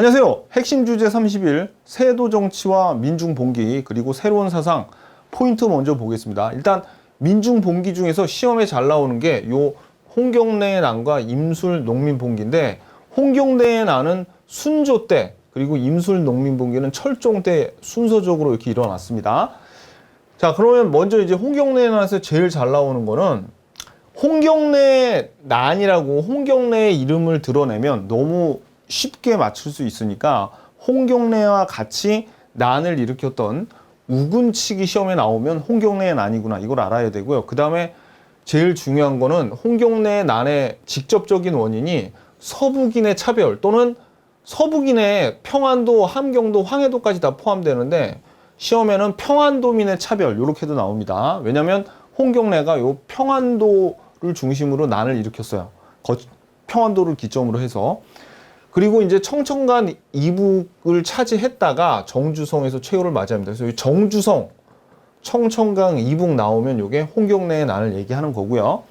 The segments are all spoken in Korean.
안녕하세요. 핵심 주제 30일 세도 정치와 민중 봉기 그리고 새로운 사상 포인트 먼저 보겠습니다. 일단 민중 봉기 중에서 시험에 잘 나오는 게 요 홍경래의 난과 임술 농민 봉기인데, 홍경래의 난은 순조 때 그리고 임술 농민 봉기는 철종 때 순서적으로 이렇게 일어났습니다. 자, 그러면 먼저 이제 홍경래의 난에서 제일 잘 나오는 거는 홍경래 난이라고 홍경래의 이름을 드러내면 너무 쉽게 맞출 수 있으니까 홍경래와 같이 난을 일으켰던 우군치기 시험에 나오면 홍경래의 난이구나, 이걸 알아야 되고요. 그 다음에 제일 중요한 거는 홍경래의 난의 직접적인 원인이 서북인의 차별 또는 서북인의 평안도, 함경도, 황해도까지 다 포함되는데, 시험에는 평안도민의 차별 이렇게도 나옵니다. 왜냐하면 홍경래가 요 평안도를 중심으로 난을 일으켰어요. 평안도를 기점으로 해서. 그리고 이제 청천간 이북을 차지했다가 정주성에서 최후를 맞이합니다. 그래서 이 정주성, 청천강 이북 나오면 이게 홍경래의 난을 얘기하는 거고요.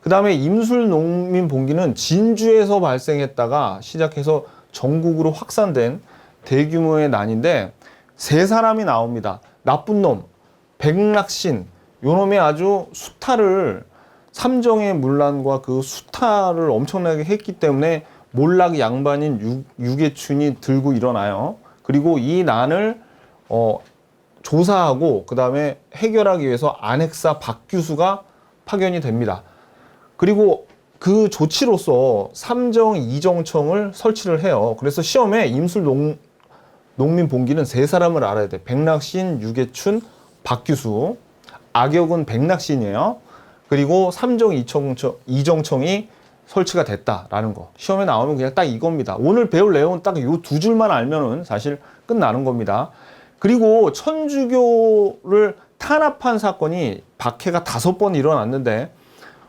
그 다음에 임술 농민 봉기는 진주에서 발생했다가 시작해서 전국으로 확산된 대규모의 난인데, 세 사람이 나옵니다. 나쁜 놈, 백락신, 요 놈이 아주 수탈을, 삼정의 문란과 그 수탈을 엄청나게 했기 때문에 몰락 양반인 유계춘이 들고 일어나요. 그리고 이 난을 조사하고 그 다음에 해결하기 위해서 안핵사 박규수가 파견이 됩니다. 그리고 그 조치로서 삼정 이정청을 설치를 해요. 그래서 시험에 임술 농민 봉기는 세 사람을 알아야 돼. 백락신, 유계춘, 박규수. 악역은 백락신이에요. 그리고 삼정 이정청이 설치가 됐다라는 거. 시험에 나오면 그냥 딱 이겁니다. 오늘 배울 내용은 딱 요 두 줄만 알면은 사실 끝나는 겁니다. 그리고 천주교를 탄압한 사건이 박해가 5번 일어났는데,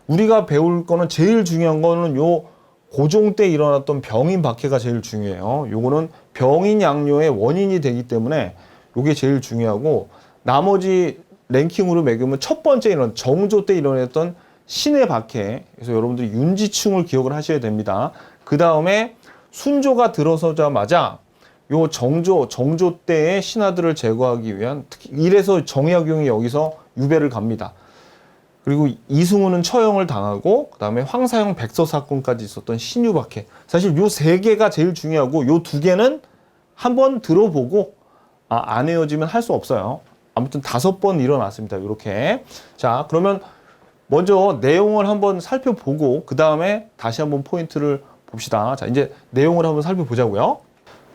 우리가 배울 거는 제일 중요한 거는 요 고종 때 일어났던 병인 박해가 제일 중요해요. 요거는 병인 양요의 원인이 되기 때문에 요게 제일 중요하고, 나머지 랭킹으로 매기면 첫 번째 정조 때 일어났던 신의 박해. 그래서 여러분들이 윤지충을 기억을 하셔야 됩니다. 그 다음에 순조가 들어서자마자 요 정조 때의 신하들을 제거하기 위한, 특히 이래서 정약용이 여기서 유배를 갑니다. 그리고 이승우는 처형을 당하고, 그 다음에 황사형 백서 사건까지 있었던 신유박해. 사실 요 세 개가 제일 중요하고, 요 두 개는 한번 들어보고 안 외워지면 할 수 없어요. 아무튼 5번 일어났습니다. 이렇게. 자, 그러면 먼저 내용을 한번 살펴보고 그 다음에 다시 한번 포인트를 봅시다. 자, 이제 내용을 한번 살펴보자고요.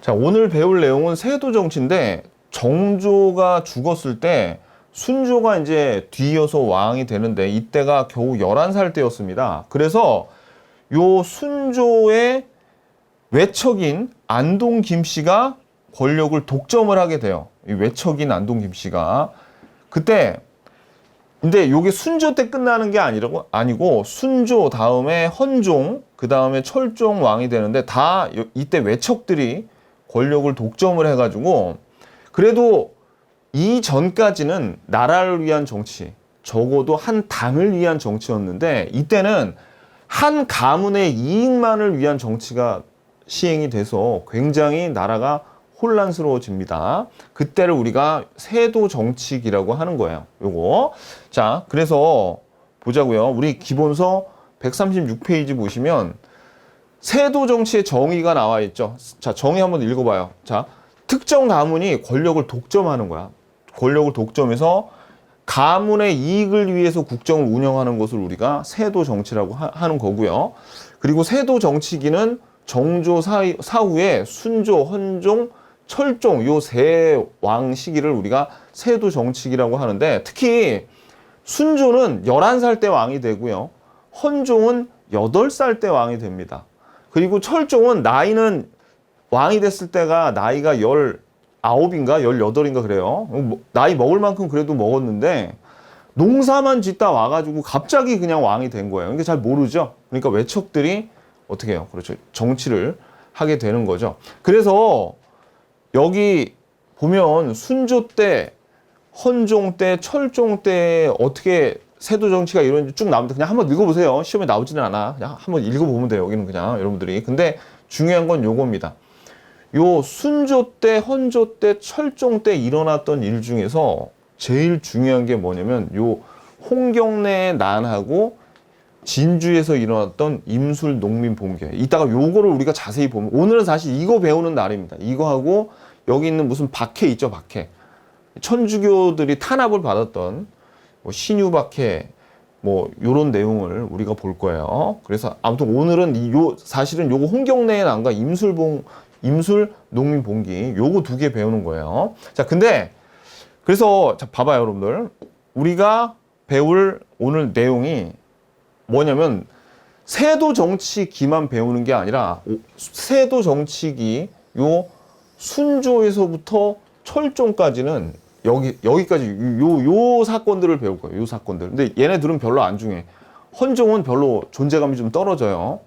자, 오늘 배울 내용은 세도 정치인데, 정조가 죽었을 때 순조가 이제 뒤이어서 왕이 되는데, 이때가 겨우 11살 때였습니다. 그래서 요 순조의 외척인 안동 김씨가 권력을 독점을 하게 돼요. 이 외척인 안동 김씨가. 그때 근데 요게 순조 때 끝나는 게 아니고 순조 다음에 헌종, 그 다음에 철종 왕이 되는데, 다 이때 외척들이 권력을 독점을 해가지고, 그래도 이전까지는 나라를 위한 정치, 적어도 한 당을 위한 정치였는데, 이때는 한 가문의 이익만을 위한 정치가 시행이 돼서 굉장히 나라가 혼란스러워집니다. 그때를 우리가 세도 정치기라고 하는 거예요. 요거. 자, 그래서 보자고요. 우리 기본서 136페이지 보시면 세도 정치의 정의가 나와 있죠. 자, 정의 한번 읽어봐요. 자, 특정 가문이 권력을 독점하는 거야. 권력을 독점해서 가문의 이익을 위해서 국정을 운영하는 것을 우리가 세도 정치라고 하는 거고요. 그리고 세도 정치기는 정조 사후에 순조, 헌종, 철종 요 세 왕 시기를 우리가 세도 정치기라고 하는데, 특히 순조는 11살 때 왕이 되고요. 헌종은 8살 때 왕이 됩니다. 그리고 철종은 나이는 왕이 됐을 때가 나이가 19인가 18인가 그래요. 나이 먹을 만큼 그래도 먹었는데, 농사만 짓다 와가지고 갑자기 그냥 왕이 된 거예요. 그러니까 잘 모르죠. 그러니까 외척들이 어떻게 해요? 그렇죠. 정치를 하게 되는 거죠. 그래서 여기 보면 순조 때, 헌종 때, 철종 때 어떻게 세도 정치가 이런지 쭉 나옵니다. 그냥 한번 읽어보세요. 시험에 나오지는 않아. 그냥 한번 읽어보면 돼요. 여기는 그냥 여러분들이. 근데 중요한 건 요겁니다. 요 순조 때, 헌조 때, 철종 때 일어났던 일 중에서 제일 중요한 게 뭐냐면 요 홍경래의 난하고 진주에서 일어났던 임술 농민 봉기예요. 이따가 요거를 우리가 자세히 보면, 오늘은 사실 이거 배우는 날입니다. 이거하고 여기 있는 무슨 박해 있죠, 박해. 천주교들이 탄압을 받았던 뭐 신유박해 뭐 요런 내용을 우리가 볼 거예요. 그래서 아무튼 오늘은 사실은 요거 홍경래의 난과 임술 농민 봉기 요거 두 개 배우는 거예요. 자, 근데 그래서 자, 봐봐요, 여러분들. 우리가 배울 오늘 내용이 뭐냐면 세도 정치기만 배우는 게 아니라 세도 정치기 요 순조에서부터 철종까지는 여기까지 요 사건들을 배울 거예요. 요 사건들. 근데 얘네들은 별로 안 중요해. 헌종은 별로 존재감이 좀 떨어져요.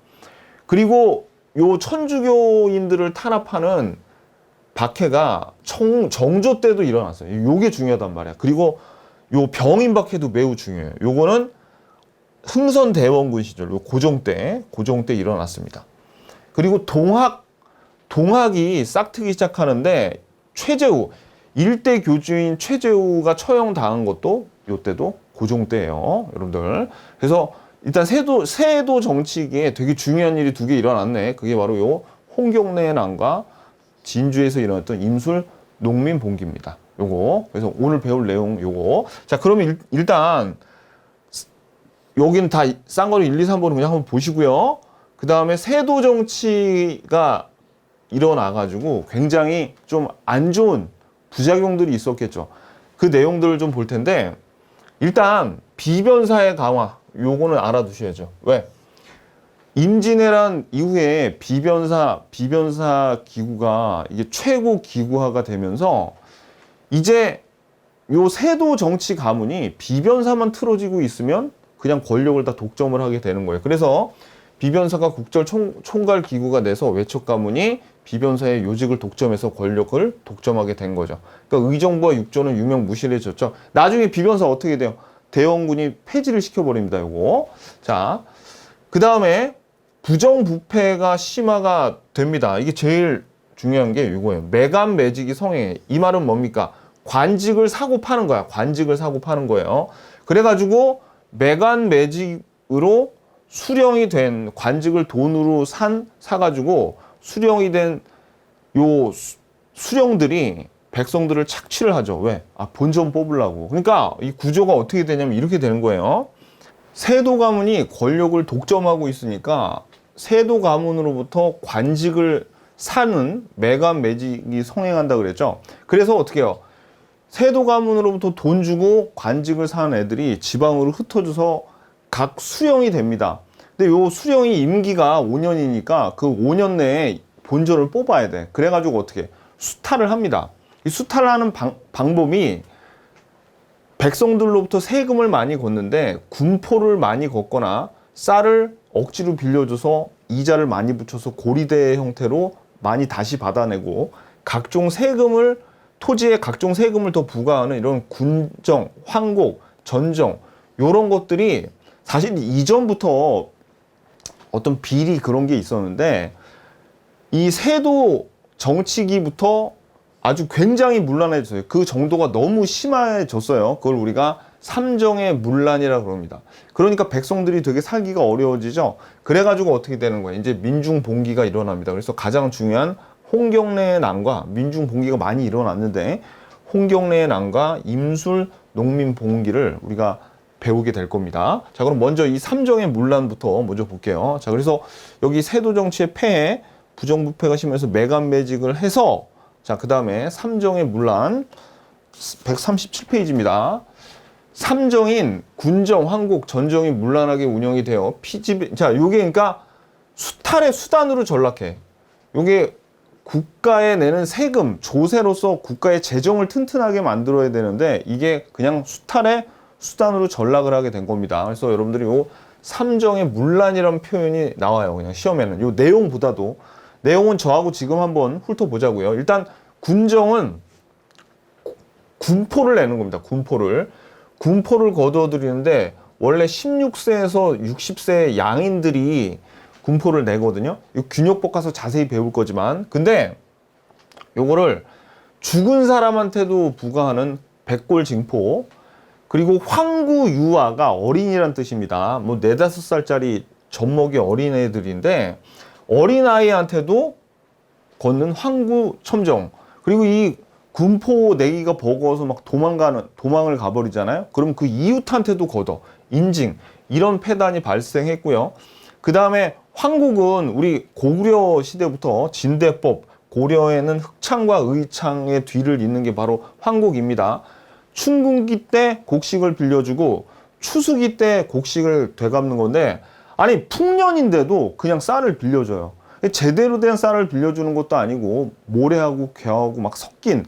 그리고 요 천주교인들을 탄압하는 박해가 정조 때도 일어났어요. 요게 중요하단 말이야. 그리고 요 병인박해도 매우 중요해요. 요거는 흥선대원군 시절, 요 고종 때 일어났습니다. 그리고 동학이 싹트기 시작하는데 최재우, 일대 교주인 최재우가 처형당한 것도 요때도 고종 때예요, 여러분들. 그래서 일단 세도 정치기에 되게 중요한 일이 두 개 일어났네. 그게 바로 요 홍경래의 난과 진주에서 일어났던 임술 농민 봉기입니다. 요거. 그래서 오늘 배울 내용 요거. 자, 그러면 일단 여기는 다 쌍거리 1, 2, 3번은 그냥 한번 보시고요. 그 다음에 세도 정치가 일어나가지고 굉장히 좀 안 좋은 부작용들이 있었겠죠. 그 내용들을 좀 볼 텐데, 일단 비변사의 강화 요거는 알아두셔야죠. 왜? 임진왜란 이후에 비변사 기구가 이게 최고 기구화가 되면서 이제 요 세도 정치 가문이 비변사만 틀어지고 있으면 그냥 권력을 다 독점을 하게 되는 거예요. 그래서 비변사가 국절 총괄 기구가 돼서 외척 가문이 비변사의 요직을 독점해서 권력을 독점하게 된 거죠. 그러니까 의정부와 육조는 유명무실해졌죠. 나중에 비변사 어떻게 돼요? 대원군이 폐지를 시켜버립니다. 요거. 자, 그 다음에 부정부패가 심화가 됩니다. 이게 제일 중요한 게 이거예요. 매간매직이 성행해. 이 말은 뭡니까? 관직을 사고 파는 거야. 관직을 사고 파는 거예요. 그래가지고 매간매직으로 수령이 된 관직을 돈으로 사가지고 수령이 된 요 수령들이 백성들을 착취를 하죠. 왜? 본전 뽑으려고. 그러니까 이 구조가 어떻게 되냐면 이렇게 되는 거예요. 세도 가문이 권력을 독점하고 있으니까 세도 가문으로부터 관직을 사는 매간매직이 성행한다 그랬죠. 그래서 어떻게 해요? 세도 가문으로부터 돈 주고 관직을 사는 애들이 지방으로 흩어져서 각 수령이 됩니다. 근데 요 수령이 임기가 5년이니까 그 5년 내에 본전을 뽑아야 돼. 그래가지고 어떻게 수탈을 합니다. 이 수탈을 하는 방법이 백성들로부터 세금을 많이 걷는데 군포를 많이 걷거나 쌀을 억지로 빌려줘서 이자를 많이 붙여서 고리대 형태로 많이 다시 받아내고 각종 세금을 토지에 각종 세금을 더 부과하는 이런 군정, 황곡, 전정 이런 것들이 사실 이전부터 어떤 비리 그런 게 있었는데 이 세도 정치기부터 아주 굉장히 문란해졌어요. 그 정도가 너무 심해졌어요. 그걸 우리가 삼정의 문란이라 그럽니다. 그러니까 백성들이 되게 살기가 어려워지죠. 그래가지고 어떻게 되는 거예요? 이제 민중봉기가 일어납니다. 그래서 가장 중요한 홍경래의 난과 민중봉기가 많이 일어났는데 홍경래의 난과 임술 농민봉기를 우리가 배우게 될 겁니다. 자, 그럼 먼저 이 삼정의 문란부터 먼저 볼게요. 자, 그래서 여기 세도 정치의 폐해, 부정부패가 심해서 매간매직을 해서 자, 그 다음에 삼정의 문란 137페이지입니다. 삼정인 군정, 황곡, 전정이 문란하게 운영이 되어 자, 요게 그러니까 수탈의 수단으로 전락해. 요게 국가에 내는 세금, 조세로서 국가의 재정을 튼튼하게 만들어야 되는데 이게 그냥 수탈의 수단으로 전락을 하게 된 겁니다. 그래서 여러분들이 요 삼정의 문란이라는 표현이 나와요. 그냥 시험에는. 요 내용보다도. 내용은 저하고 지금 한번 훑어보자고요. 일단 군정은 군포를 내는 겁니다. 군포를 거두어들이는데 원래 16세에서 60세 양인들이 군포를 내거든요. 이 균역법 가서 자세히 배울 거지만 근데 요거를 죽은 사람한테도 부과하는 백골징포. 그리고 황구유아가 어린이란 뜻입니다. 뭐 4, 5살짜리 젖먹이 어린애들인데 어린아이한테도 걷는 황구첨정. 그리고 이 군포 내기가 버거워서 막 도망을 가버리잖아요. 그럼 그 이웃한테도 걷어. 인징. 이런 폐단이 발생했고요. 그 다음에 황국은 우리 고구려 시대부터 진대법, 고려에는 흑창과 의창의 뒤를 잇는 게 바로 황국입니다. 춘궁기 때 곡식을 빌려주고 추수기 때 곡식을 되갚는 건데, 아니 풍년인데도 그냥 쌀을 빌려줘요. 제대로 된 쌀을 빌려주는 것도 아니고 모래하고 괴하고 막 섞인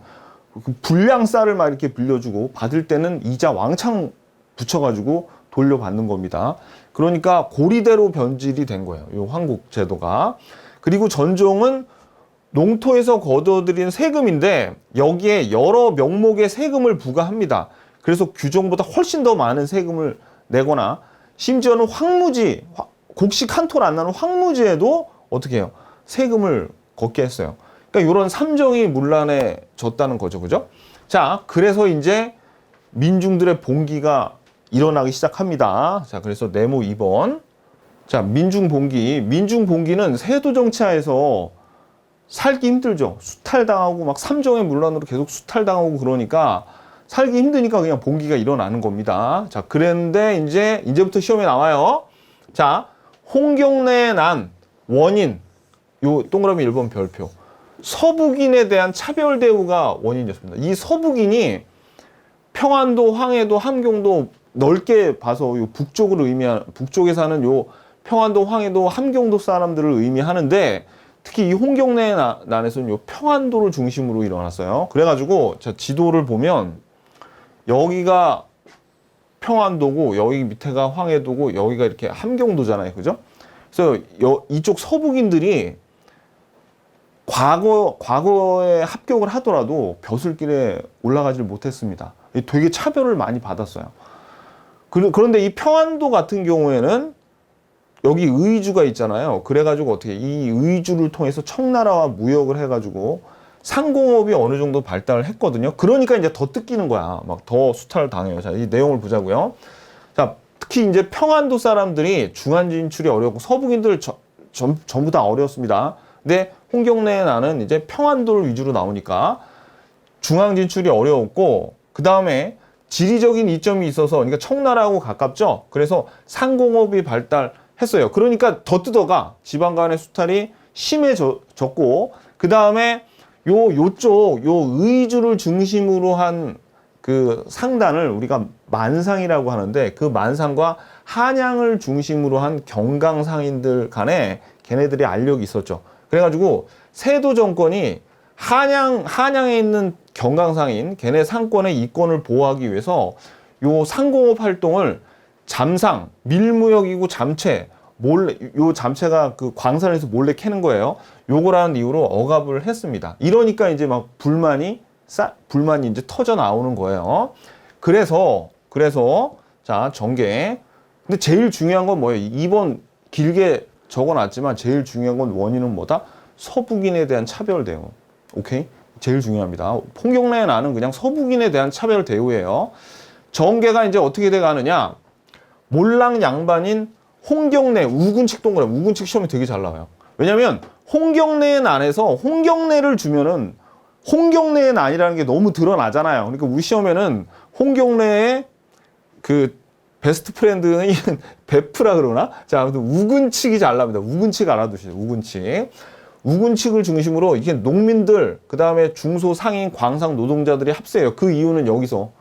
불량 쌀을 막 이렇게 빌려주고 받을 때는 이자 왕창 붙여가지고 돌려받는 겁니다. 그러니까 고리대로 변질이 된 거예요, 이 황국 제도가. 그리고 전종은 농토에서 거둬들인 세금인데 여기에 여러 명목의 세금을 부과합니다. 그래서 규정보다 훨씬 더 많은 세금을 내거나 심지어는 황무지, 곡식 한 톨 안 나는 황무지에도 어떻게 해요? 세금을 걷게 했어요. 그러니까 이런 삼정이 문란해졌다는 거죠. 그죠? 자, 그래서 이제 민중들의 봉기가 일어나기 시작합니다. 자, 그래서 네모 2번. 자, 민중봉기. 민중봉기는 세도 정치하에서 살기 힘들죠. 수탈당하고 막 삼정의 문란으로 계속 수탈당하고 그러니까 살기 힘드니까 그냥 봉기가 일어나는 겁니다. 자, 그랬는데 이제부터 시험에 나와요. 자, 홍경래의 난 원인. 요 동그라미 1번 별표. 서북인에 대한 차별 대우가 원인이었습니다. 이 서북인이 평안도, 황해도, 함경도 넓게 봐서 요 북쪽에 사는 요 평안도, 황해도, 함경도 사람들을 의미하는데 특히 이 홍경래의 난에서는 요 평안도를 중심으로 일어났어요. 그래가지고 자, 지도를 보면 여기가 평안도고 여기 밑에가 황해도고 여기가 이렇게 함경도잖아요. 그죠? 그래서 이쪽 서북인들이 과거에 합격을 하더라도 벼슬길에 올라가지를 못했습니다. 되게 차별을 많이 받았어요. 그런데 이 평안도 같은 경우에는 여기 의주가 있잖아요. 그래가지고 어떻게 이 의주를 통해서 청나라와 무역을 해가지고 상공업이 어느 정도 발달을 했거든요. 그러니까 이제 더 뜯기는 거야. 막 더 수탈을 당해요. 자, 이 내용을 보자고요. 자, 특히 이제 평안도 사람들이 중앙 진출이 어렵고 서북인들 전부 다 어려웠습니다. 근데 홍경래의 난은 이제 평안도를 위주로 나오니까 중앙 진출이 어려웠고 그 다음에 지리적인 이점이 있어서 그러니까 청나라하고 가깝죠. 그래서 상공업이 발달했어요. 그러니까 더 뜯어가 지방 간의 수탈이 심해졌고 그 다음에 요쪽 의주를 중심으로 한 그 상단을 우리가 만상이라고 하는데 그 만상과 한양을 중심으로 한 경강상인들 간에 걔네들이 알력이 있었죠. 그래가지고 세도 정권이 한양에 있는 경강상인 걔네 상권의 이권을 보호하기 위해서 요 상공업 활동을 잠상, 밀무역이고 잠체, 몰래, 요 잠체가 그 광산에서 몰래 캐는 거예요. 요거라는 이유로 억압을 했습니다. 이러니까 이제 막 불만이 이제 터져 나오는 거예요. 그래서 자, 전개. 근데 제일 중요한 건 뭐예요? 2번 길게 적어놨지만 제일 중요한 건 원인은 뭐다? 서북인에 대한 차별 대우. 오케이? 제일 중요합니다. 홍경래의 난은 그냥 서북인에 대한 차별 대우예요. 전개가 이제 어떻게 돼 가느냐? 몰랑 양반인 홍경래, 우군칙 동그라미. 우군칙 시험이 되게 잘 나와요. 왜냐면 홍경래의 난에서 홍경래를 주면은 홍경래의 난이라는 게 너무 드러나잖아요. 그러니까 우리 시험에는 홍경래의 그 베스트 프렌드는 베프라 그러나? 자, 아무튼 우군칙이 잘 나옵니다. 우군칙 알아두시죠. 우군칙. 우군칙을 중심으로 이게 농민들, 그 다음에 중소 상인 광상 노동자들이 합세해요. 그 이유는 여기서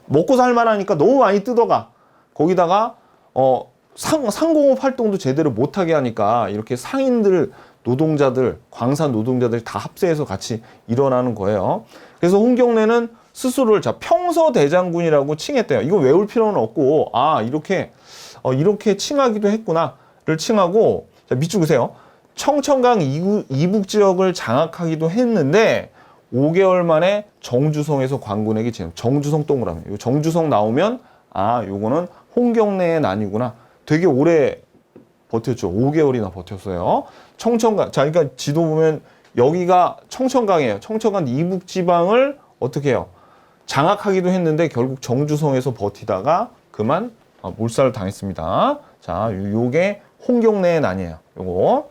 먹고 살만하니까 너무 많이 뜯어가. 거기다가 상공업 활동도 제대로 못하게 하니까 이렇게 상인들, 노동자들, 광산 노동자들이 다 합세해서 같이 일어나는 거예요. 그래서 홍경래는 스스로를 평서대장군이라고 칭했대요. 이거 외울 필요는 없고 이렇게 칭하기도 했구나를 칭하고, 자, 밑줄 그세요. 청천강 이북 지역을 장악하기도 했는데 5개월 만에 정주성에서 관군에게 지금 정주성 동그라미. 요 정주성 나오면 요거는 홍경래의 난이구나. 되게 오래 버텼죠. 5개월이나 버텼어요. 청천강. 자, 그러니까 지도 보면 여기가 청천강이에요. 청천강 이북 지방을 어떻게 해요? 장악하기도 했는데 결국 정주성에서 버티다가 그만 몰살을 당했습니다. 자, 요게 홍경래의 난이에요. 요거.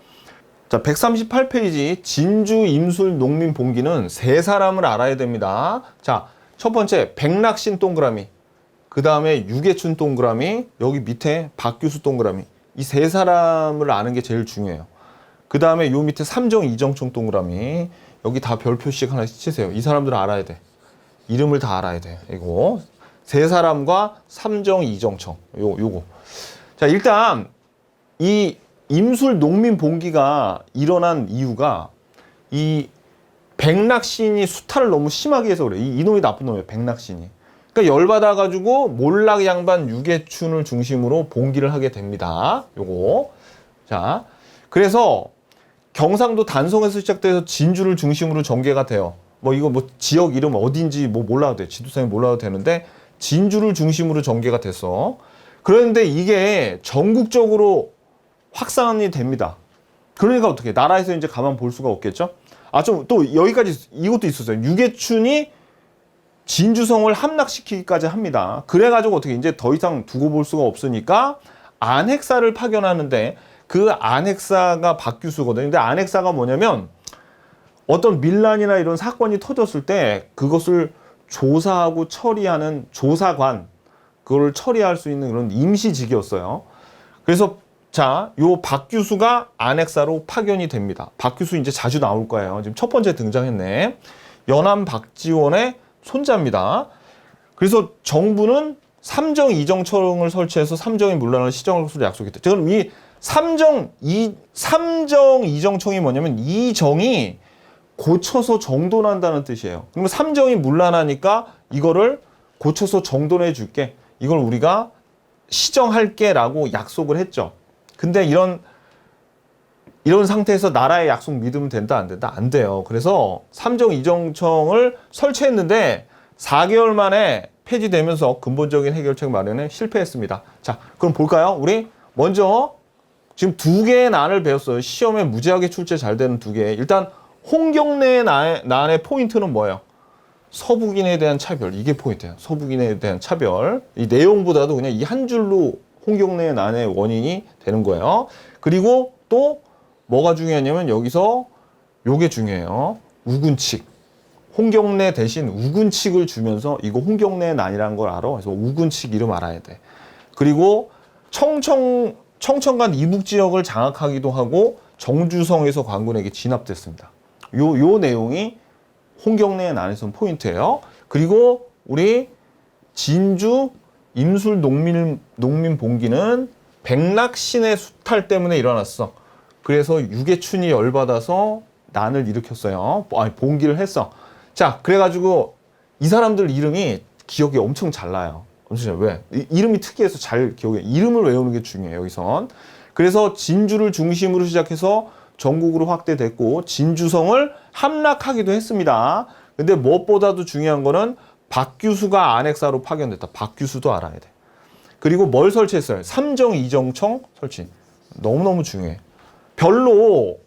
자, 138페이지 진주 임술 농민 봉기는 세 사람을 알아야 됩니다. 자, 첫 번째 백낙신 동그라미, 그 다음에 유계춘 동그라미, 여기 밑에 박규수 동그라미. 이 세 사람을 아는 게 제일 중요해요. 그 다음에 요 밑에 삼정 이정청 동그라미, 여기 다 별표씩 하나씩 치세요. 이 사람들 알아야 돼. 이름을 다 알아야 돼. 이거 세 사람과 삼정 이정청 요거. 자, 일단 이 임술 농민 봉기가 일어난 이유가 이 백낙신이 수탈을 너무 심하게 해서 그래. 이놈이 나쁜 놈이에요. 백낙신이. 그러니까 열받아가지고 몰락 양반 유계춘을 중심으로 봉기를 하게 됩니다. 요거. 자, 그래서 경상도 단성에서 시작돼서 진주를 중심으로 전개가 돼요. 뭐 이거 뭐 지역 이름 어딘지 뭐 몰라도 돼. 지도상에 몰라도 되는데 진주를 중심으로 전개가 됐어. 그런데 이게 전국적으로 확산이 됩니다. 그러니까 어떻게 나라에서 이제 가만 볼 수가 없겠죠. 좀 또 여기까지 이것도 있었어요. 유계춘이 진주성을 함락시키기까지 합니다. 그래가지고 어떻게 이제 더 이상 두고 볼 수가 없으니까 안핵사를 파견하는데 그 안핵사가 박규수거든요. 근데 안핵사가 뭐냐면 어떤 밀란이나 이런 사건이 터졌을 때 그것을 조사하고 처리하는 조사관, 그걸 처리할 수 있는 그런 임시직이었어요. 그래서 자, 요 박규수가 안핵사로 파견이 됩니다. 박규수 이제 자주 나올 거예요. 지금 첫 번째 등장했네. 연암 박지원의 손자입니다. 그래서 정부는 삼정 이정청을 설치해서 삼정이 물러나는 시정할 것으로 약속했대. 그럼 이 삼정 이정청이 뭐냐면 이 정이 고쳐서 정돈한다는 뜻이에요. 그러면 삼정이 물러나니까 이거를 고쳐서 정돈해 줄게. 이걸 우리가 시정할게 라고 약속을 했죠. 근데 이런 상태에서 나라의 약속 믿으면 된다 안 된다? 안 돼요. 그래서 삼정 이정청을 설치했는데 4개월 만에 폐지되면서 근본적인 해결책 마련에 실패했습니다. 자, 그럼 볼까요? 우리 먼저 지금 두 개의 난을 배웠어요. 시험에 무지하게 출제 잘 되는 두 개. 일단 홍경래의 난의 포인트는 뭐예요? 서북인에 대한 차별. 이게 포인트예요. 서북인에 대한 차별. 이 내용보다도 그냥 이 한 줄로 홍경래의 난의 원인이 되는 거예요. 그리고 또 뭐가 중요하냐면 여기서 요게 중요해요. 우군칙. 홍경래 대신 우군칙을 주면서 이거 홍경래의 난이라는 걸 알아. 그래서 우군칙 이름 알아야 돼. 그리고 청천간 이북 지역을 장악하기도 하고 정주성에서 관군에게 진압됐습니다. 요 내용이 홍경래의 난에선 포인트예요. 그리고 우리 진주 임술 농민 봉기는 백낙신의 수탈 때문에 일어났어. 그래서 유계춘이 열받아서 난을 일으켰어요. 아니, 봉기를 했어. 자, 그래가지고 이 사람들 이름이 기억이 엄청 잘 나요. 엄청 잘. 왜? 이름이 특이해서 잘 기억해. 이름을 외우는 게 중요해요, 여기선. 그래서 진주를 중심으로 시작해서 전국으로 확대됐고 진주성을 함락하기도 했습니다. 근데 무엇보다도 중요한 거는 박규수가 안핵사로 파견됐다. 박규수도 알아야 돼. 그리고 뭘 설치했어요? 삼정 이정청 설치. 너무너무 중요해. 별로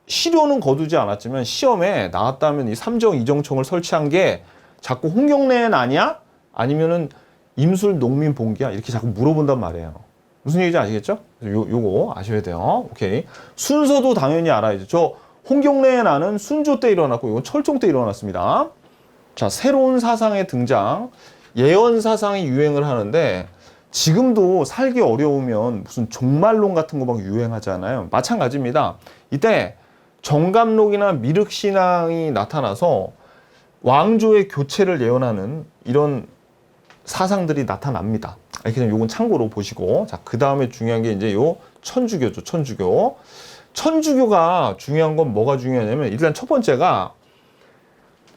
시료는 거두지 않았지만 시험에 나왔다면 이 삼정 이정청을 설치한 게 자꾸 홍경래는 아니야? 아니면은 임술 농민 봉기야? 이렇게 자꾸 물어본단 말이에요. 무슨 얘기인지 아시겠죠? 요거 아셔야 돼요. 오케이. 순서도 당연히 알아야죠. 저 홍경래의 난은 순조 때 일어났고 이건 철종 때 일어났습니다. 자, 새로운 사상의 등장. 예언 사상이 유행을 하는데 지금도 살기 어려우면 무슨 종말론 같은 거 막 유행하잖아요. 마찬가지입니다. 이때 정감록이나 미륵신앙이 나타나서 왕조의 교체를 예언하는 이런 사상들이 나타납니다. 그냥 요건 참고로 보시고. 자, 그 다음에 중요한 게 이제 요 천주교죠. 천주교. 천주교가 중요한 건 뭐가 중요하냐면 일단 첫 번째가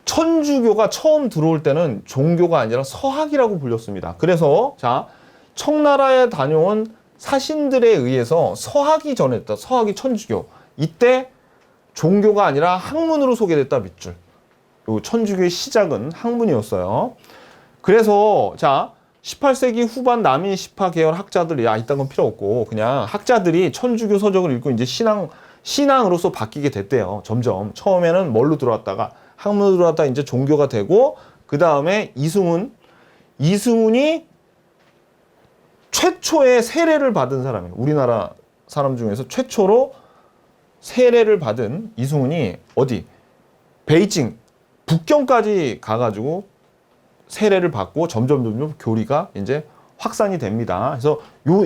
천주교가 처음 들어올 때는 종교가 아니라 서학이라고 불렸습니다. 그래서 자, 청나라에 다녀온 사신들에 의해서 서학이 전했다. 서학이 천주교. 이때 종교가 아니라 학문으로 소개됐다 밑줄. 요 천주교의 시작은 학문이었어요. 그래서 자, 18세기 후반 남인 시파 계열 학자들이 이딴 건 필요 없고 그냥 학자들이 천주교 서적을 읽고 이제 신앙으로서 바뀌게 됐대요. 점점. 처음에는 뭘로 들어왔다가 학문으로 들어왔다가 이제 종교가 되고, 그 다음에 이승훈이 최초의 세례를 받은 사람이에요. 우리나라 사람 중에서 최초로 세례를 받은 이승훈이 어디? 베이징, 북경까지 가가지고 세례를 받고 점점 교리가 이제 확산이 됩니다. 그래서 요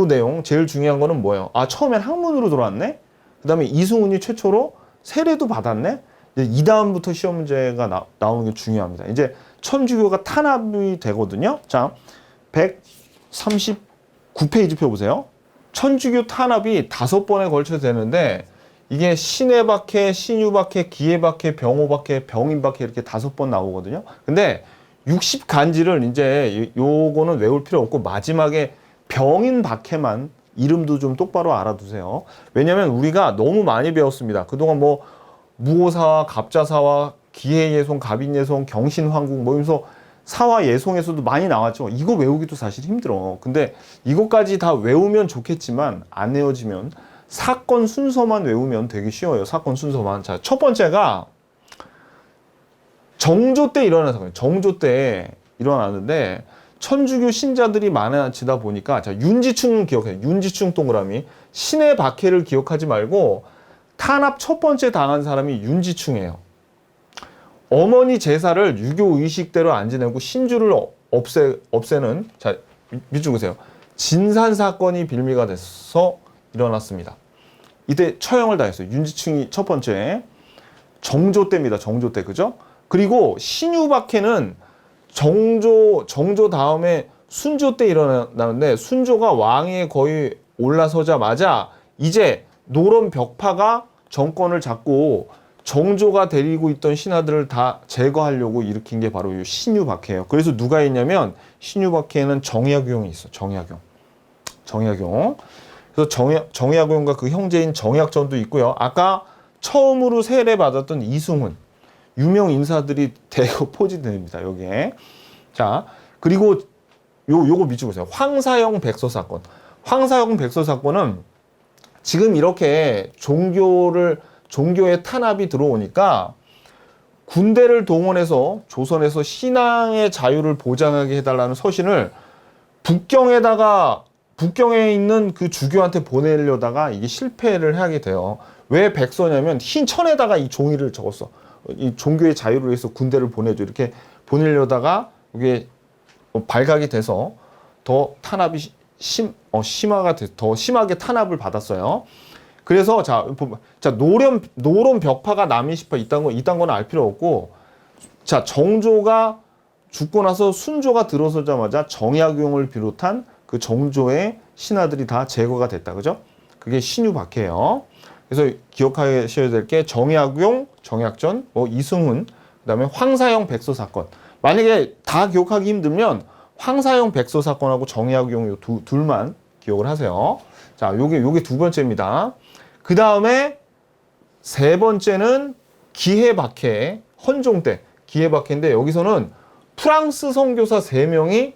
내용 제일 중요한 거는 뭐예요? 아, 처음엔 학문으로 들어왔네? 그 다음에 이승훈이 최초로 세례도 받았네? 이제 이 다음부터 시험 문제가 나오는 게 중요합니다. 이제 천주교가 탄압이 되거든요. 자, 139페이지 펴보세요. 천주교 탄압이 5번에 걸쳐 되는데, 이게 신해박해, 신유박해, 기해박해, 병호박해, 병인박해 이렇게 5번 나오거든요. 근데 60간지를 이제 요거는 외울 필요 없고, 마지막에 병인박해만 이름도 좀 똑바로 알아두세요. 왜냐면 우리가 너무 많이 배웠습니다. 그동안 뭐 무오사와 갑자사와 기해예송, 갑인예송, 경신황국 뭐 이러면서 사와 예송에서도 많이 나왔죠. 이거 외우기도 사실 힘들어. 근데 이것까지 다 외우면 좋겠지만 안 외워지면 사건 순서만 외우면 되게 쉬워요. 사건 순서만. 자, 첫 번째가 정조 때 일어난 사건이에요. 정조 때 일어나는데, 천주교 신자들이 많아지다 보니까, 자, 윤지충 기억해요. 윤지충 동그라미. 신의 박해를 기억하지 말고 탄압 첫 번째 당한 사람이 윤지충이에요. 어머니 제사를 유교 의식대로 안 지내고 신주를 없애는, 자, 밑줄 그세요. 진산 사건이 빌미가 돼서 일어났습니다. 이때 처형을 당했어요. 윤지충이 첫 번째. 정조 때입니다. 정조 때. 그죠? 그리고 신유박해는 정조 다음에 순조 때 일어나는데, 순조가 왕위에 거의 올라서자마자 이제 노론 벽파가 정권을 잡고 정조가 데리고 있던 신하들을 다 제거하려고 일으킨 게 바로 이 신유박해예요. 그래서 누가 있냐면, 신유박해에는 정약용이 있어. 정약용. 그래서 정약용과 그 형제인 정약전도 있고요. 아까 처음으로 세례 받았던 이승훈, 유명 인사들이 대거 포진됩니다. 여기에. 자, 그리고 요거 밑줄 보세요. 황사영 백서 사건. 황사영 백서 사건은 지금 이렇게 종교의 탄압이 들어오니까 군대를 동원해서 조선에서 신앙의 자유를 보장하게 해달라는 서신을 북경에 있는 그 주교한테 보내려다가 이게 실패를 하게 돼요. 왜 백서냐면, 흰 천에다가 이 종이를 적었어. 이 종교의 자유를 위해서 군대를 보내줘. 이렇게 보내려다가 이게 발각이 돼서 더 탄압이 더 심하게 탄압을 받았어요. 그래서 자 노론 벽파가 남이시파 이딴 건 알 필요 없고, 자, 정조가 죽고 나서 순조가 들어서자마자 정약용을 비롯한 그 정조의 신하들이 다 제거가 됐다. 그죠? 그게 신유박해예요. 그래서 기억하셔야 될 게 정약용, 정약전, 이승훈, 그다음에 황사영 백서 사건. 만약에 다 기억하기 힘들면 황사영 백서 사건하고 정약용 요 둘만 기억을 하세요. 자, 요게 두 번째입니다. 그 다음에 세 번째는 기해박해, 헌종 때 기해박해인데, 여기서는 프랑스 선교사 3명이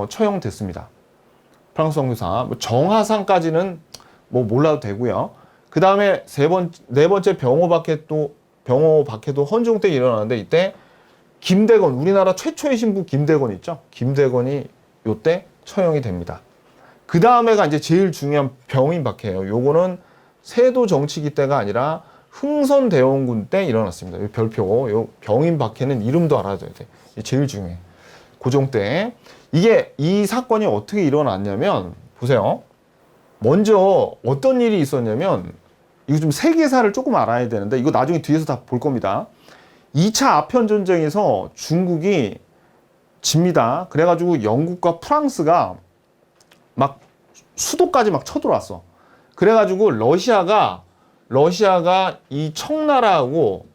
처형됐습니다. 프랑스 선교사. 정하상까지는 몰라도 되고요. 그 다음에 네 번째 병호박해도 헌종 때 일어나는데, 이때 김대건, 우리나라 최초의 신부 김대건 있죠? 김대건이 요때 처형이 됩니다. 그 다음에가 이제 제일 중요한 병인박해예요. 요거는 세도 정치기 때가 아니라 흥선대원군 때 일어났습니다. 요 별표, 요 병인박해는 이름도 알아둬야 돼. 이게 제일 중요해. 고종 때. 이 사건이 어떻게 일어났냐면, 보세요. 먼저 어떤 일이 있었냐면, 이거 좀 세계사를 조금 알아야 되는데, 이거 나중에 뒤에서 다 볼 겁니다. 2차 아편전쟁에서 중국이 집니다. 그래가지고 영국과 프랑스가 막 수도까지 막 쳐들어왔어. 그래가지고 러시아가 이 청나라하고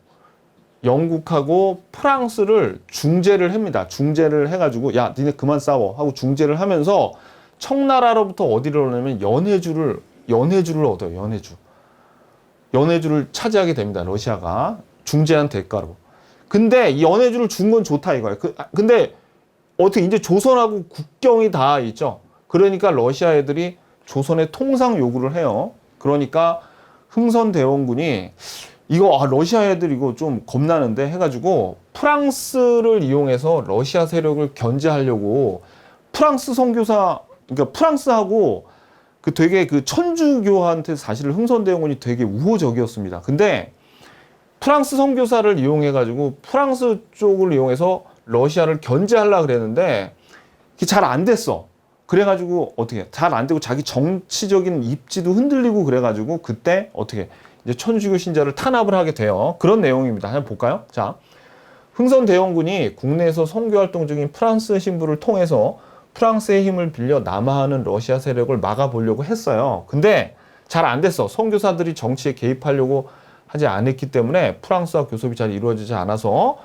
영국하고 프랑스를 중재를 합니다. 중재를 해가지고, 야, 니네 그만 싸워 하고 중재를 하면서 청나라로부터 어디를 얻냐면 연해주를 얻어요. 연해주를 차지하게 됩니다. 러시아가 중재한 대가로. 근데 이 연해주를 준 건 좋다 이거예요. 근데 어떻게 이제 조선하고 국경이 다 있죠. 그러니까 러시아 애들이 조선에 통상 요구를 해요. 그러니까 흥선대원군이 이거 러시아 애들 이거 좀 겁나는데 해가지고 프랑스를 이용해서 러시아 세력을 견제하려고 프랑스 선교사, 그러니까 프랑스하고 그 되게 그 천주교한테 사실 흥선대원군이 되게 우호적이었습니다. 근데 프랑스 선교사를 이용해가지고 프랑스 쪽을 이용해서 러시아를 견제하려고 그랬는데 그게 잘 안 됐어. 그래가지고 어떻게 잘 안 되고 자기 정치적인 입지도 흔들리고 그래가지고 그때 어떻게 이제 천주교 신자를 탄압을 하게 돼요. 그런 내용입니다. 한번 볼까요? 자, 흥선대원군이 국내에서 선교 활동 중인 프랑스 신부를 통해서 프랑스의 힘을 빌려 남하하는 러시아 세력을 막아보려고 했어요. 근데 잘 안 됐어. 선교사들이 정치에 개입하려고 하지 않았기 때문에 프랑스와 교섭이 잘 이루어지지 않아서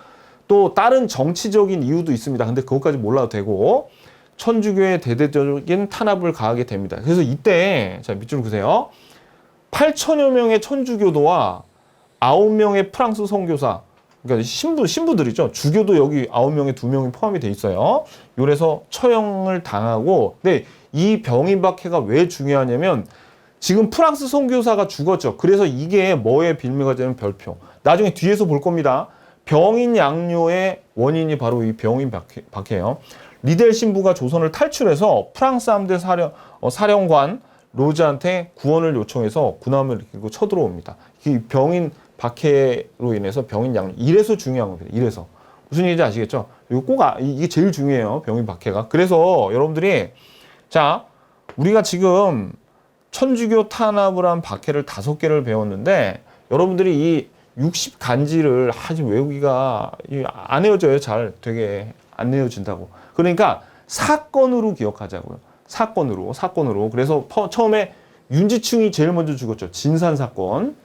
또 다른 정치적인 이유도 있습니다. 근데 그것까지 몰라도 되고 천주교의 대대적인 탄압을 가하게 됩니다. 그래서 이때 자 밑줄 그세요. 8천여 명의 천주교도와 9명의 프랑스 선교사, 그러니까 신부들이죠. 주교도 여기 9명에 2명이 포함이 돼 있어요. 요래서 처형을 당하고, 근데 이 병인박해가 왜 중요하냐면 지금 프랑스 선교사가 죽었죠. 그래서 이게 뭐의 빌미가 되는 별표. 나중에 뒤에서 볼 겁니다. 병인 양료의 원인이 바로 이 병인박해예요. 리델 신부가 조선을 탈출해서 프랑스 함대 사령관 로즈한테 구원을 요청해서 군함을 이끌고 쳐들어옵니다. 이 병인 박해로 인해서 병인 양료. 이래서 중요한 겁니다. 이래서. 무슨 얘기인지 아시겠죠? 이거 이게 제일 중요해요. 병인 박해가. 그래서 여러분들이 자, 우리가 지금 천주교 탄압을 한 박해를 5개를 배웠는데 여러분들이 이 60간지를 하지 외우기가 안 외워져요. 잘 되게 안 외워진다고. 그러니까 사건으로 기억하자고요. 사건으로. 그래서 처음에 윤지충이 제일 먼저 죽었죠. 진산 사건.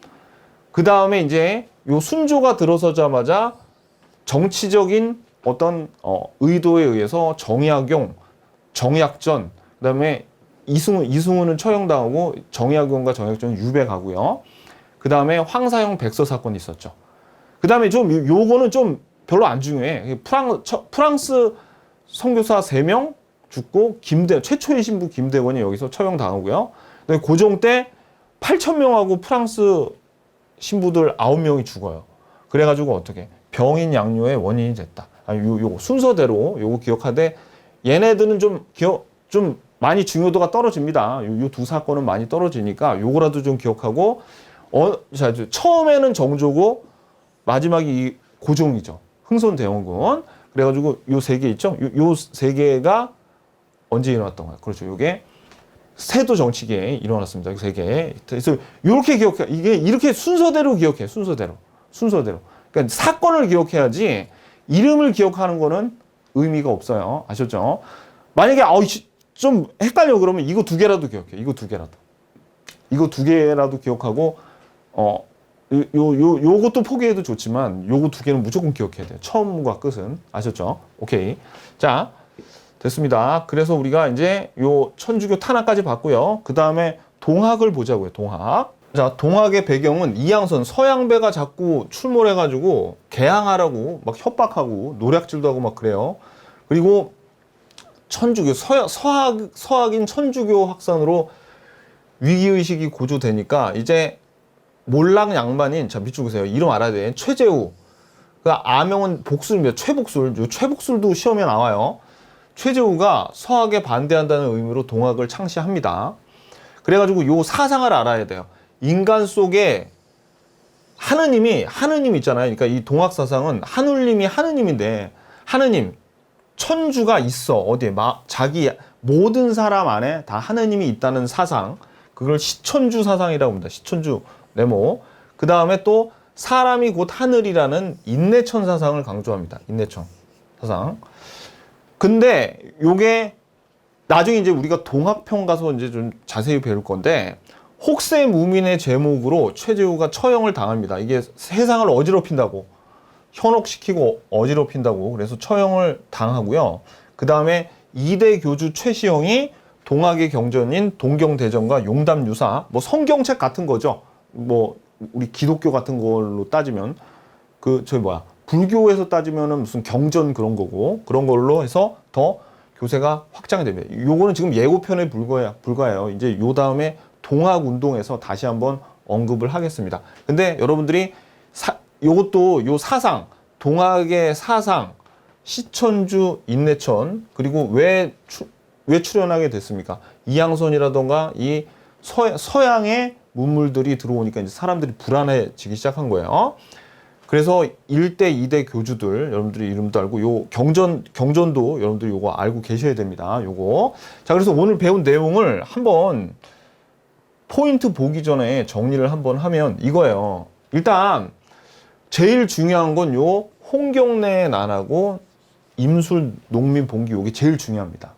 그 다음에 이제 요 순조가 들어서자마자 정치적인 어떤 의도에 의해서 정약용, 정약전, 그 다음에 이승훈은 처형당하고 정약용과 정약전은 유배가고요. 그 다음에 황사형 백서 사건이 있었죠. 그 다음에 좀 요거는 좀 별로 안 중요해. 프랑스 선교사 3명 죽고 최초의 신부 김대원이 여기서 처형당하고요. 근데 고종 때 8,000명하고 프랑스 신부들 9명이 죽어요. 그래가지고 어떻게 병인 양료의 원인이 됐다. 요거 순서대로 요거 기억하되 얘네들은 좀 많이 중요도가 떨어집니다. 요 두 사건은 많이 떨어지니까 요거라도 좀 기억하고 자, 처음에는 정조고 마지막이 이 고종이죠. 흥선대원군. 그래가지고 요 3개 있죠. 요 3개가 언제 일어났던 거야? 그렇죠. 요게 세도 정치계에 일어났습니다. 3개. 그래서 요렇게 기억해. 이게 이렇게 순서대로 기억해. 순서대로. 그러니까 사건을 기억해야지 이름을 기억하는 거는 의미가 없어요. 아셨죠? 만약에 좀 헷갈려 그러면 이거 2개라도 기억해. 이거 2개라도 기억하고 요것도 포기해도 좋지만 요거 2개는 무조건 기억해야 돼요. 처음과 끝은. 아셨죠? 오케이. 자, 됐습니다. 그래서 우리가 이제 요 천주교 탄압까지 봤고요. 그 다음에 동학을 보자고요. 동학. 자, 동학의 배경은 이양선 서양배가 자꾸 출몰해가지고 개항하라고 막 협박하고 노략질도 하고 막 그래요. 그리고 천주교 서학인 천주교 확산으로 위기의식이 고조되니까 이제 몰락 양반인 자 밑줄 보세요. 이름 알아야 돼. 최재우. 그 아명은 복술입니다. 최복술. 요 최복술도 시험에 나와요. 최재우가 서학에 반대한다는 의미로 동학을 창시합니다. 그래가지고 요 사상을 알아야 돼요. 인간 속에 하느님 있잖아요. 그러니까 이 동학 사상은 하늘님이 하느님인데 하느님 천주가 있어. 어디에 자기 모든 사람 안에 다 하느님이 있다는 사상. 그걸 시천주 사상이라고 합니다. 시천주 네모. 그 다음에 또 사람이 곧 하늘이라는 인내천 사상을 강조합니다. 인내천 사상. 근데 요게 나중에 이제 우리가 동학평 가서 이제 좀 자세히 배울 건데 혹세무민의 제목으로 최재우가 처형을 당합니다. 이게 세상을 어지럽힌다고 현혹시키고 어지럽힌다고 그래서 처형을 당하고요. 그 다음에 2대 교주 최시영이 동학의 경전인 동경대전과 용담유사 뭐 성경책 같은 거죠. 뭐 우리 기독교 같은 걸로 따지면 불교에서 따지면은 무슨 경전 그런 거고 그런 걸로 해서 더 교세가 확장이 됩니다. 요거는 지금 예고편에 불과해요. 이제 요 다음에 동학 운동에서 다시 한번 언급을 하겠습니다. 근데 여러분들이 요것도 요 사상, 동학의 사상, 시천주 인내천, 그리고 왜 출연하게 됐습니까? 이양선이라던가 이 서양의 문물들이 들어오니까 이제 사람들이 불안해지기 시작한 거예요. 그래서 1대, 2대 교주들, 여러분들이 이름도 알고, 요 경전도 여러분들이 요거 알고 계셔야 됩니다. 요거. 자, 그래서 오늘 배운 내용을 한번 포인트 보기 전에 정리를 한번 하면 이거예요. 일단, 제일 중요한 건 요 홍경래의 난하고 임술 농민 봉기 요게 제일 중요합니다.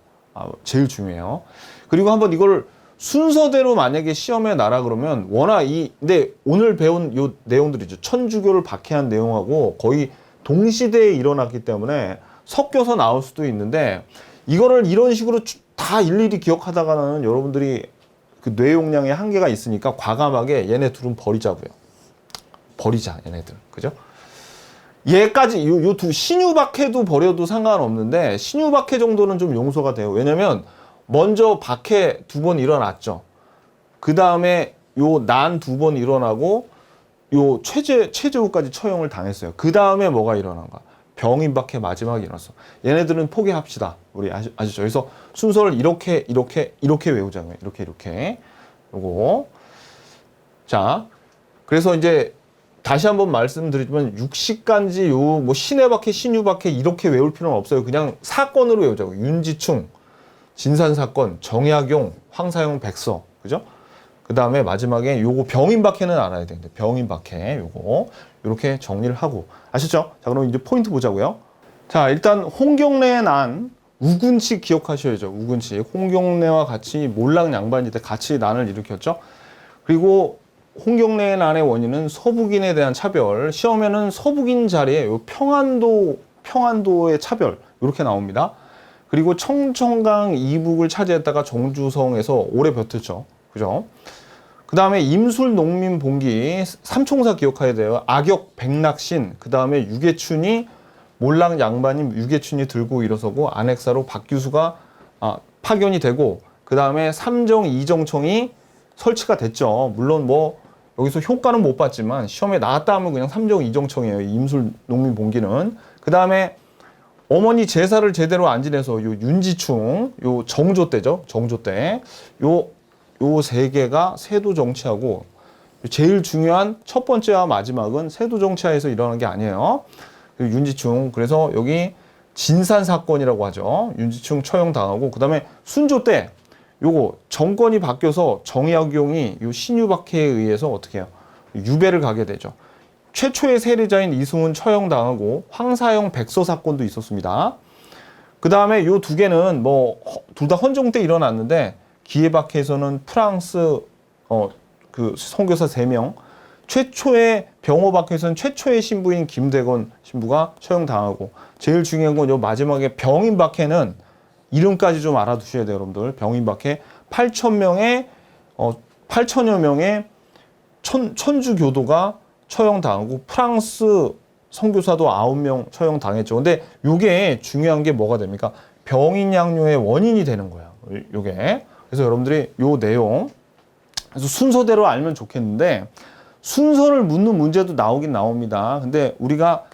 제일 중요해요. 그리고 한번 이걸 순서대로 만약에 시험에 나라 그러면 워낙 근데 오늘 배운 요 내용들이죠. 천주교를 박해한 내용하고 거의 동시대에 일어났기 때문에 섞여서 나올 수도 있는데 이거를 이런 식으로 다 일일이 기억하다가는 여러분들이 그 뇌 용량의 한계가 있으니까 과감하게 얘네 둘은 버리자고요. 버리자, 얘네들. 그죠? 얘까지 요 두 신유박해도 버려도 상관없는데 신유박해 정도는 좀 용서가 돼요. 왜냐면 먼저 박해 2번 일어났죠. 그 다음에 요 난 2번 일어나고 요 최재우까지 처형을 당했어요. 그 다음에 뭐가 일어난가? 병인 박해 마지막에 일어났어. 얘네들은 포기합시다. 우리 아시죠? 그래서 순서를 이렇게 외우자고요. 이렇게 요거. 자, 그래서 이제 다시 한번 말씀드리지만 육식간지 요 뭐 신해박해, 신유박해 이렇게 외울 필요는 없어요. 그냥 사건으로 외우자고요. 윤지충, 진산사건, 정약용, 황사용, 백서. 그죠? 그 다음에 마지막에 요거 병인박해는 알아야 되는데 병인박해 요거 요렇게 정리를 하고 아셨죠? 자, 그럼 이제 포인트 보자고요. 자, 일단 홍경래의 난 우군칙 기억하셔야죠. 우군칙. 홍경래와 같이 몰락 양반일 때 같이 난을 일으켰죠. 그리고 홍경래의 난의 원인은 서북인에 대한 차별. 시험에는 서북인 자리에 요 평안도의 차별 이렇게 나옵니다. 그리고 청천강 이북을 차지했다가 정주성에서 오래 버텼죠. 그죠? 그 다음에 임술 농민 봉기 삼총사 기억해야 돼요. 악역 백낙신. 그 다음에 유계춘이 몰락 양반인 유계춘이 들고 일어서고 안핵사로 박규수가 파견이 되고 그 다음에 삼정 이정청이 설치가 됐죠. 물론 뭐 여기서 효과는 못 봤지만 시험에 나왔다 하면 그냥 삼정 이정청이에요. 임술 농민 봉기는. 그 다음에 어머니 제사를 제대로 안 지내서 요 윤지충, 요 정조 때죠. 정조 때. 요 세 개가 세도 정치하고 제일 중요한 첫 번째와 마지막은 세도 정치하에서 일어난 게 아니에요. 윤지충. 그래서 여기 진산 사건이라고 하죠. 윤지충 처형당하고 그다음에 순조 때 요거 정권이 바뀌어서 정약용이 요 신유박해에 의해서 어떻게 해요? 유배를 가게 되죠. 최초의 세리자인 이승훈 처형당하고 황사형 백서 사건도 있었습니다. 그 다음에 요 2개는 뭐 둘 다 헌종 때 일어났는데 기해박해에서는 프랑스 그 선교사 3명, 최초의 병호박해에서는 최초의 신부인 김대건 신부가 처형당하고 제일 중요한 건 요 마지막에 병인박해는 이름까지 좀 알아두셔야 돼요, 여러분들. 병인박해 8천여 명의 천주교도가 처형당하고 프랑스 선교사도 9명 처형당했죠. 근데 요게 중요한 게 뭐가 됩니까? 병인 양요의 원인이 되는 거예요. 요게. 그래서 여러분들이 요 내용 그래서 순서대로 알면 좋겠는데 순서를 묻는 문제도 나오긴 나옵니다. 근데 우리가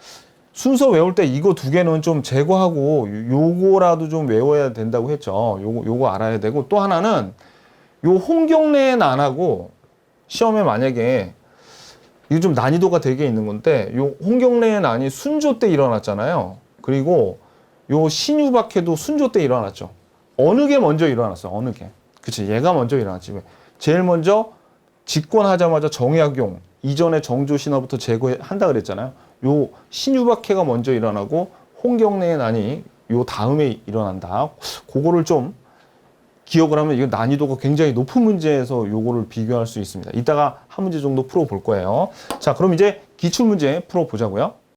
순서 외울 때 이거 2개는 좀 제거하고 요거라도 좀 외워야 된다고 했죠. 요거 알아야 되고 또 하나는 요 홍경래의 난하고 시험에 만약에 이게 좀 난이도가 되게 있는 건데 요 홍경래의 난이 순조 때 일어났잖아요. 그리고 요 신유박해도 순조 때 일어났죠. 어느 게 먼저 일어났어? 어느 게? 그치, 얘가 먼저 일어났지. 왜? 제일 먼저 집권하자마자 정약용 이전에 정조 신화부터 제거한다 그랬잖아요. 요 신유박해가 먼저 일어나고 홍경래의 난이 요 다음에 일어난다. 그거를 좀 기억을 하면 이거 난이도가 굉장히 높은 문제에서 요거를 비교할 수 있습니다. 이따가 한 문제 정도 풀어볼 거예요. 자, 그럼 이제 기출문제 풀어보자고요.